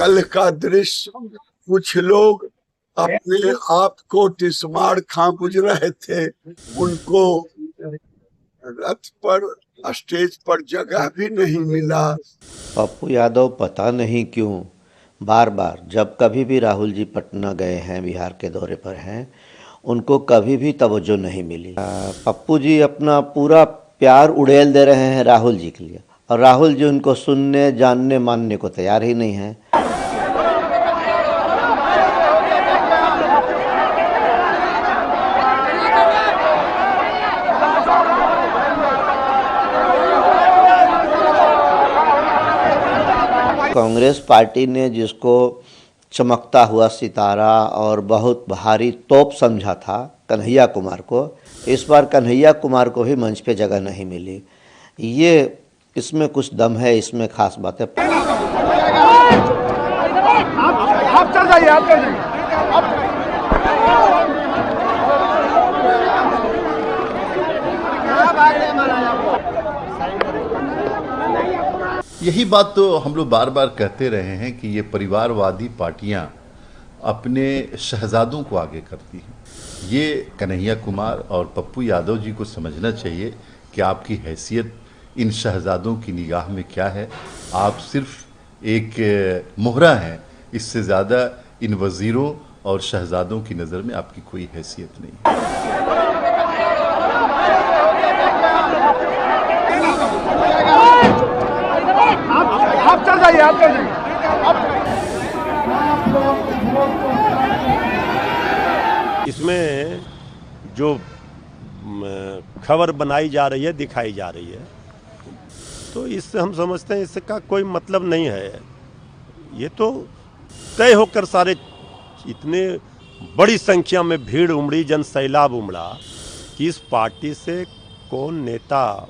कल का दृश्य, कुछ लोग अपने आप को टिस्मार खां बुझ रहे थे, उनको रथ पर स्टेज पर जगह भी नहीं मिला। पप्पू यादव पता नहीं क्यों बार बार जब कभी भी राहुल जी पटना गए हैं, बिहार के दौरे पर हैं, उनको कभी भी तवज्जो नहीं मिली। पप्पू जी अपना पूरा प्यार उड़ेल दे रहे हैं राहुल जी के लिए, और राहुल जी उनको सुनने, जानने, मानने को तैयार ही नहीं है। कांग्रेस पार्टी ने जिसको चमकता हुआ सितारा और बहुत भारी तोप समझा था कन्हैया कुमार को, इस बार कन्हैया कुमार को भी मंच पे जगह नहीं मिली। ये इसमें कुछ दम है, इसमें खास बात है। आप चल जाइए, आप चल जाइए। यही बात तो हम लोग बार बार कहते रहे हैं कि ये परिवारवादी पार्टियां अपने शहजादों को आगे करती हैं। ये कन्हैया कुमार और पप्पू यादव जी को समझना चाहिए कि आपकी हैसियत इन शहजादों की निगाह में क्या है। आप सिर्फ एक मोहरा हैं, इससे ज़्यादा इन वज़ीरों और शहजादों की नज़र में आपकी कोई हैसियत नहीं है। आप चल जाइए, आप चल जाइए। इसमें जो खबर बनाई जा रही है, दिखाई जा रही है, तो इससे हम समझते हैं इसका कोई मतलब नहीं है। ये तो तय होकर सारे इतने बड़ी संख्या में भीड़ उमड़ी, जन सैलाब उमड़ा कि इस पार्टी से कौन नेता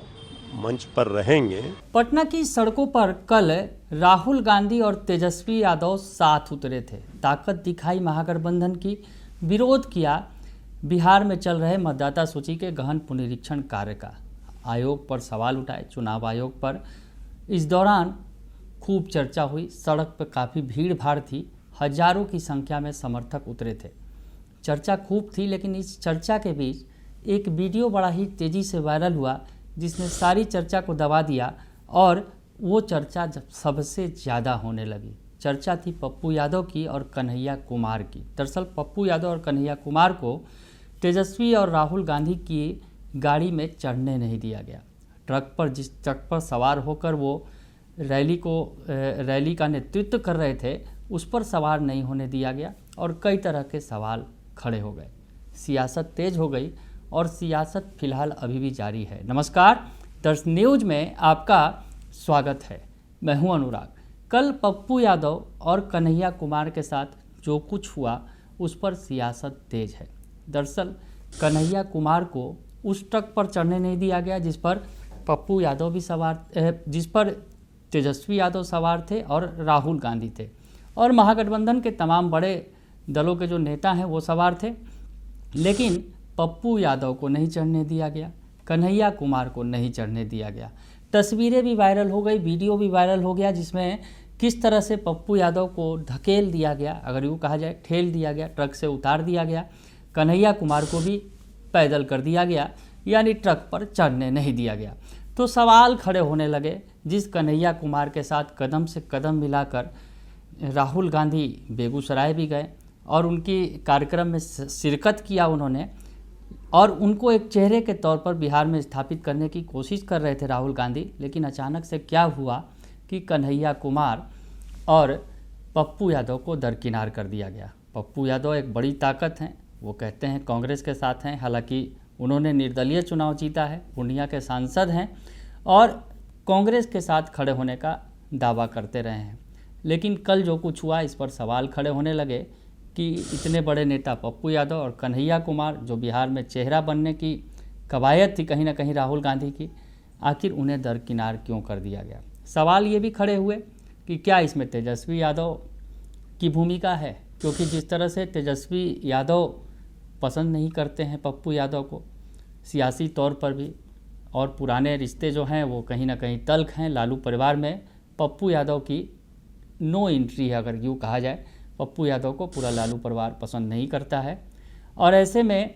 मंच पर रहेंगे। पटना की सड़कों पर कल राहुल गांधी और तेजस्वी यादव साथ उतरे थे, ताकत दिखाई महागठबंधन की, विरोध किया बिहार में चल रहे मतदाता सूची के गहन पुनरीक्षण कार्य का, आयोग पर सवाल उठाए, चुनाव आयोग पर। इस दौरान खूब चर्चा हुई, सड़क पर काफ़ी भीड़ भाड़ थी, हजारों की संख्या में समर्थक उतरे थे। चर्चा खूब थी, लेकिन इस चर्चा के बीच एक वीडियो बड़ा ही तेज़ी से वायरल हुआ, जिसने सारी चर्चा को दबा दिया, और वो चर्चा जब सबसे ज़्यादा होने लगी। चर्चा थी पप्पू यादव की और कन्हैया कुमार की। दरअसल पप्पू यादव और कन्हैया कुमार को तेजस्वी और राहुल गांधी की गाड़ी में चढ़ने नहीं दिया गया। ट्रक पर, जिस ट्रक पर सवार होकर वो रैली का नेतृत्व कर रहे थे, उस पर सवार नहीं होने दिया गया, और कई तरह के सवाल खड़े हो गए। सियासत तेज हो गई, और सियासत फिलहाल अभी भी जारी है। नमस्कार, दर्श न्यूज में आपका स्वागत है। मैं हूं अनुराग। कल पप्पू यादव और कन्हैया कुमार के साथ जो कुछ हुआ, उस पर सियासत तेज है। दरअसल कन्हैया कुमार को उस ट्रक पर चढ़ने नहीं दिया गया जिस पर पप्पू यादव भी जिस पर तेजस्वी यादव सवार थे और राहुल गांधी थे, और महागठबंधन के तमाम बड़े दलों के जो नेता हैं वो सवार थे। लेकिन पप्पू यादव को नहीं चढ़ने दिया गया, कन्हैया कुमार को नहीं चढ़ने दिया गया। तस्वीरें भी वायरल हो गई, वीडियो भी वायरल हो गया, जिसमें किस तरह से पप्पू यादव को धकेल दिया गया, अगर यूँ कहा जाए ठेल दिया गया, ट्रक से उतार दिया गया। कन्हैया कुमार को भी पैदल कर दिया गया, यानी ट्रक पर चढ़ने नहीं दिया गया। तो सवाल खड़े होने लगे। जिस कन्हैया कुमार के साथ कदम से कदम मिलाकर राहुल गांधी बेगूसराय भी गए और उनकी कार्यक्रम में शिरकत किया उन्होंने, और उनको एक चेहरे के तौर पर बिहार में स्थापित करने की कोशिश कर रहे थे राहुल गांधी। लेकिन अचानक से क्या हुआ कि कन्हैया कुमार और पप्पू यादव को दरकिनार कर दिया गया। पप्पू यादव एक बड़ी ताकत हैं, वो कहते हैं कांग्रेस के साथ हैं, हालांकि उन्होंने निर्दलीय चुनाव जीता है, पूर्णिया के सांसद हैं और कांग्रेस के साथ खड़े होने का दावा करते रहे हैं। लेकिन कल जो कुछ हुआ, इस पर सवाल खड़े होने लगे कि इतने बड़े नेता पप्पू यादव और कन्हैया कुमार, जो बिहार में चेहरा बनने की कवायद थी कहीं ना कहीं राहुल गांधी की, आखिर उन्हें दरकिनार क्यों कर दिया गया। सवाल ये भी खड़े हुए कि क्या इसमें तेजस्वी यादव की भूमिका है, क्योंकि जिस तरह से तेजस्वी यादव पसंद नहीं करते हैं पप्पू यादव को सियासी तौर पर भी, और पुराने रिश्ते जो हैं वो कहीं ना कहीं तल्ख हैं लालू परिवार में पप्पू यादव की नो एंट्री है, अगर यूँ कहा जाए। पप्पू यादव को पूरा लालू परिवार पसंद नहीं करता है। और ऐसे में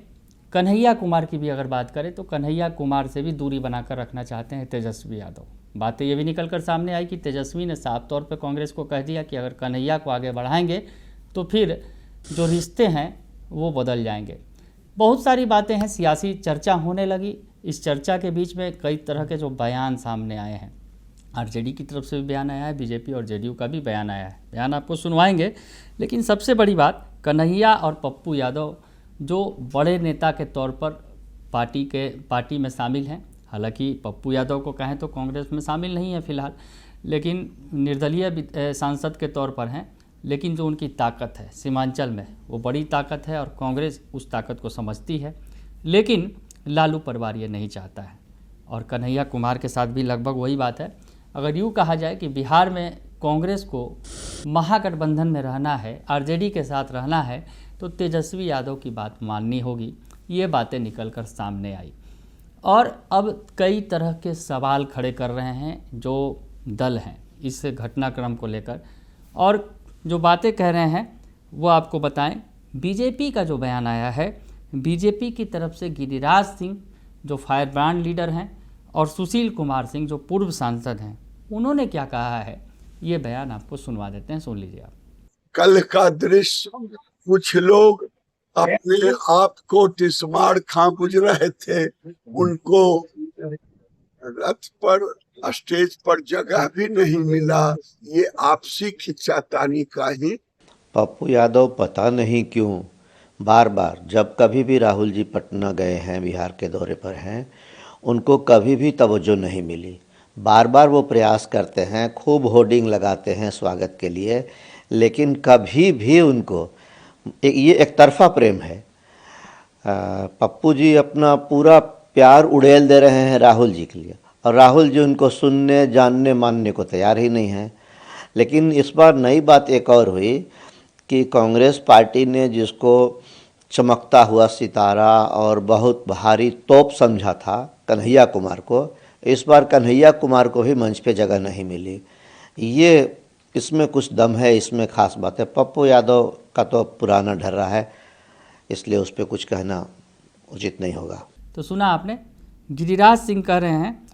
कन्हैया कुमार की भी अगर बात करें तो कन्हैया कुमार से भी दूरी बनाकर रखना चाहते हैं तेजस्वी यादव। बातें ये भी निकलकर सामने आई कि तेजस्वी ने साफ तौर पर कांग्रेस को कह दिया कि अगर कन्हैया को आगे बढ़ाएंगे तो फिर जो रिश्ते हैं वो बदल जाएंगे। बहुत सारी बातें हैं, सियासी चर्चा होने लगी। इस चर्चा के बीच में कई तरह के जो बयान सामने आए हैं, आरजेडी की तरफ से भी बयान आया है, बीजेपी और जेडीयू का भी बयान आया है। बयान आपको सुनवाएंगे, लेकिन सबसे बड़ी बात, कन्हैया और पप्पू यादव जो बड़े नेता के तौर पर पार्टी में शामिल हैं। हालांकि पप्पू यादव को कहें तो कांग्रेस में शामिल नहीं है फिलहाल, लेकिन निर्दलीय सांसद के तौर पर हैं। लेकिन जो उनकी ताकत है सीमांचल में, वो बड़ी ताकत है और कांग्रेस उस ताकत को समझती है। लेकिन लालू परिवार ये नहीं चाहता है। और कन्हैया कुमार के साथ भी लगभग वही बात है। अगर यूँ कहा जाए कि बिहार में कांग्रेस को महागठबंधन में रहना है, आरजेडी के साथ रहना है, तो तेजस्वी यादव की बात माननी होगी। ये बातें निकलकर सामने आई और अब कई तरह के सवाल खड़े कर रहे हैं जो दल हैं इस घटनाक्रम को लेकर। और जो बातें कह रहे हैं वो आपको बताएं। बीजेपी का जो बयान आया है, बीजेपी की तरफ से गिरिराज सिंह जो फायर ब्रांड लीडर हैं और सुशील कुमार सिंह जो पूर्व सांसद हैं, उन्होंने क्या कहा है, ये बयान आपको सुनवा देते हैं, सुन लीजिए आप। कल का दृश्य, कुछ लोग अपने आप को टिस्मार खा बुझ रहे थे, उनको रथ पर स्टेज पर जगह भी नहीं मिला। ये आपसी खिंचातानी का ही। पप्पू यादव पता नहीं क्यों बार बार जब कभी भी राहुल जी पटना गए हैं, बिहार के दौरे पर हैं, उनको कभी भी तवज्जो नहीं मिली। बार बार वो प्रयास करते हैं, खूब होर्डिंग लगाते हैं स्वागत के लिए, लेकिन कभी भी उनको ये एक तरफा प्रेम है। पप्पू जी अपना पूरा प्यार उड़ेल दे रहे हैं राहुल जी के लिए और राहुल जी उनको सुनने, जानने, मानने को तैयार ही नहीं है। लेकिन इस बार नई बात एक और हुई कि कांग्रेस पार्टी ने जिसको चमकता हुआ सितारा और बहुत भारी तोप समझा था कन्हैया कुमार को, इस बार कन्हैया कुमार को भी मंच पे जगह नहीं मिली। ये इसमें कुछ दम है, इसमें खास बात है। पप्पू यादव का तो पुराना ढर रहा है, इसलिए उस पर कुछ कहना उचित नहीं होगा। तो सुना आपने, गिरिराज सिंह कह रहे हैं,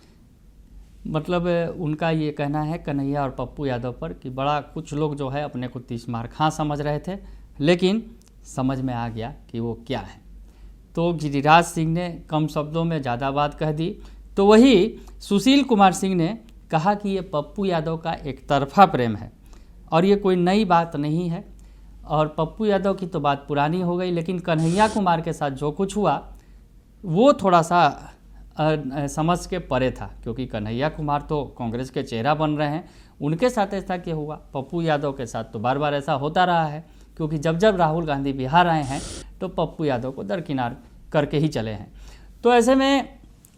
मतलब उनका ये कहना है कन्हैया और पप्पू यादव पर कि बड़ा कुछ लोग जो है अपने को तीसमार खां समझ रहे थे, लेकिन समझ में आ गया कि वो क्या है। तो गिरिराज सिंह ने कम शब्दों में ज़्यादा बात कह दी। तो वही सुशील कुमार सिंह ने कहा कि ये पप्पू यादव का एक तरफा प्रेम है और ये कोई नई बात नहीं है। और पप्पू यादव की तो बात पुरानी हो गई, लेकिन कन्हैया कुमार के साथ जो कुछ हुआ वो थोड़ा सा समझ के परे था, क्योंकि कन्हैया कुमार तो कांग्रेस के चेहरा बन रहे हैं। उनके साथ ऐसा क्या हुआ? पप्पू यादव के साथ तो बार बार ऐसा होता रहा है, क्योंकि जब जब राहुल गांधी बिहार आए हैं तो पप्पू यादव को दरकिनार करके ही चले हैं। तो ऐसे में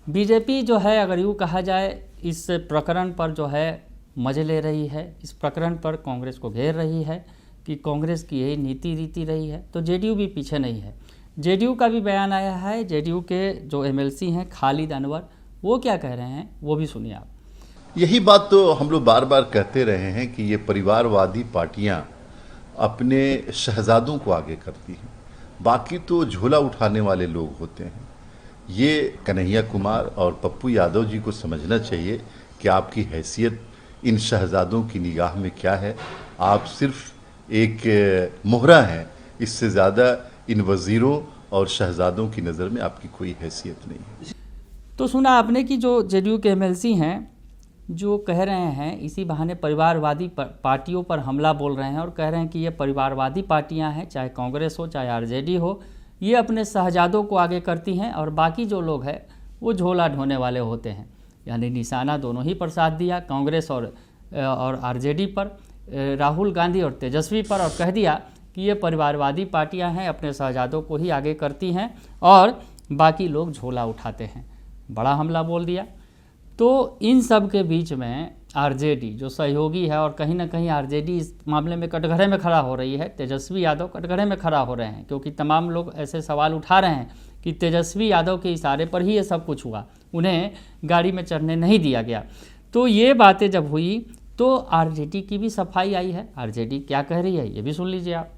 बीजेपी जो है, अगर यूँ कहा जाए, इस प्रकरण पर जो है मजे ले रही है, इस प्रकरण पर कांग्रेस को घेर रही है कि कांग्रेस की यही नीति रीति रही है। तो जेडीयू भी पीछे नहीं है। जेडीयू का भी बयान आया है। जेडीयू के जो एमएलसी हैं खालिद अनवर, वो क्या कह रहे हैं वो भी सुनिए आप। यही बात तो हम लोग बार बार कहते रहे हैं कि ये परिवारवादी पार्टियां अपने शहजादों को आगे करती हैं, बाकी तो झोला उठाने वाले लोग होते हैं। ये कन्हैया कुमार और पप्पू यादव जी को समझना चाहिए कि आपकी हैसियत इन शहजादों की निगाह में क्या है। आप सिर्फ एक मोहरा हैं, इससे ज़्यादा इन वज़ीरों और शहजादों की नज़र में आपकी कोई हैसियत नहीं है। तो सुना आपने कि जो जेडीयू के एमएलसी हैं जो कह रहे हैं, इसी बहाने परिवारवादी पार्टियों पर हमला बोल रहे हैं और कह रहे हैं कि ये परिवारवादी पार्टियां हैं, चाहे कांग्रेस हो चाहे आरजेडी हो, ये अपने शहजादों को आगे करती हैं और बाकी जो लोग हैं वो झोला ढोने वाले होते हैं। यानी निशाना दोनों ही पर साथ दिया, कांग्रेस और आरजेडी पर, राहुल गांधी और तेजस्वी पर, और कह दिया कि ये परिवारवादी पार्टियां हैं, अपने शहजादों को ही आगे करती हैं और बाकी लोग झोला उठाते हैं। बड़ा हमला बोल दिया। तो इन सब के बीच में आरजेडी जो सहयोगी है, और कहीं ना कहीं आरजेडी इस मामले में कटघरे में खड़ा हो रही है, तेजस्वी यादव कटघरे में खड़ा हो रहे हैं, क्योंकि तमाम लोग ऐसे सवाल उठा रहे हैं कि तेजस्वी यादव के इशारे पर ही ये सब कुछ हुआ, उन्हें गाड़ी में चढ़ने नहीं दिया गया। तो ये बातें जब हुई तो आरजेडी की भी सफाई आई है। आरजेडी क्या कह रही है ये भी सुन लीजिए आप।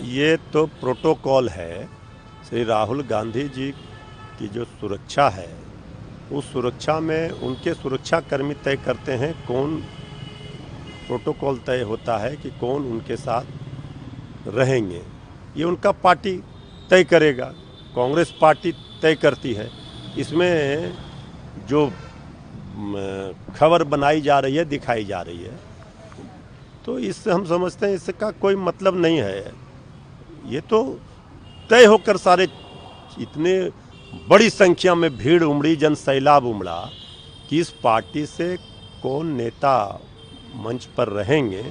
ये तो प्रोटोकॉल है। श्री राहुल गांधी जी की जो सुरक्षा है, उस सुरक्षा में उनके सुरक्षा कर्मी तय करते हैं कौन, प्रोटोकॉल तय होता है कि कौन उनके साथ रहेंगे। ये उनका पार्टी तय करेगा, कांग्रेस पार्टी तय करती है। इसमें जो खबर बनाई जा रही है, दिखाई जा रही है, तो इससे हम समझते हैं इसका कोई मतलब नहीं है। ये तो तय होकर सारे, इतने बड़ी संख्या में भीड़ उमड़ी, जन सैलाब उमड़ा कि इस पार्टी से कौन नेता मंच पर रहेंगे,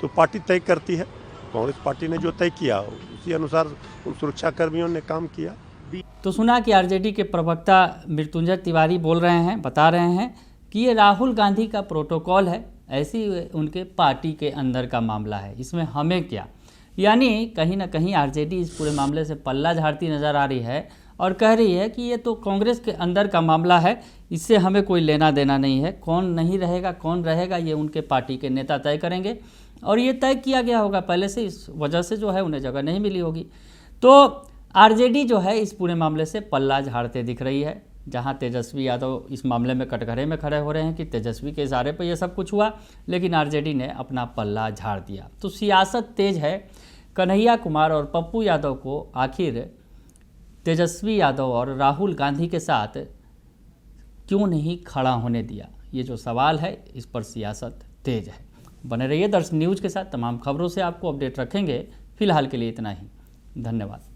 तो पार्टी तय करती है। कांग्रेस पार्टी ने जो तय किया उसी अनुसार उन सुरक्षा कर्मियों ने काम किया। तो सुना कि आरजेडी के प्रवक्ता मृत्युंजय तिवारी बोल रहे हैं, बता रहे हैं कि ये राहुल गांधी का प्रोटोकॉल है, ऐसी उनके पार्टी के अंदर का मामला है, इसमें हमें क्या। यानी कहीं ना कहीं आरजेडी इस पूरे मामले से पल्ला झाड़ती नज़र आ रही है और कह रही है कि ये तो कांग्रेस के अंदर का मामला है, इससे हमें कोई लेना देना नहीं है। कौन नहीं रहेगा, कौन रहेगा, ये उनके पार्टी के नेता तय करेंगे और ये तय किया गया होगा पहले से, इस वजह से जो है उन्हें जगह नहीं मिली होगी। तो आरजेडी जो है इस पूरे मामले से पल्ला झाड़ते दिख रही है। जहां तेजस्वी यादव इस मामले में कटघरे में खड़े हो रहे हैं कि तेजस्वी के इशारे पर यह सब कुछ हुआ, लेकिन आरजेडी ने अपना पल्ला झाड़ दिया। तो सियासत तेज है। कन्हैया कुमार और पप्पू यादव को आखिर तेजस्वी यादव और राहुल गांधी के साथ क्यों नहीं खड़ा होने दिया, ये जो सवाल है, इस पर सियासत तेज है। बने रहिए दर्शन न्यूज़ के साथ, तमाम खबरों से आपको अपडेट रखेंगे। फिलहाल के लिए इतना ही, धन्यवाद।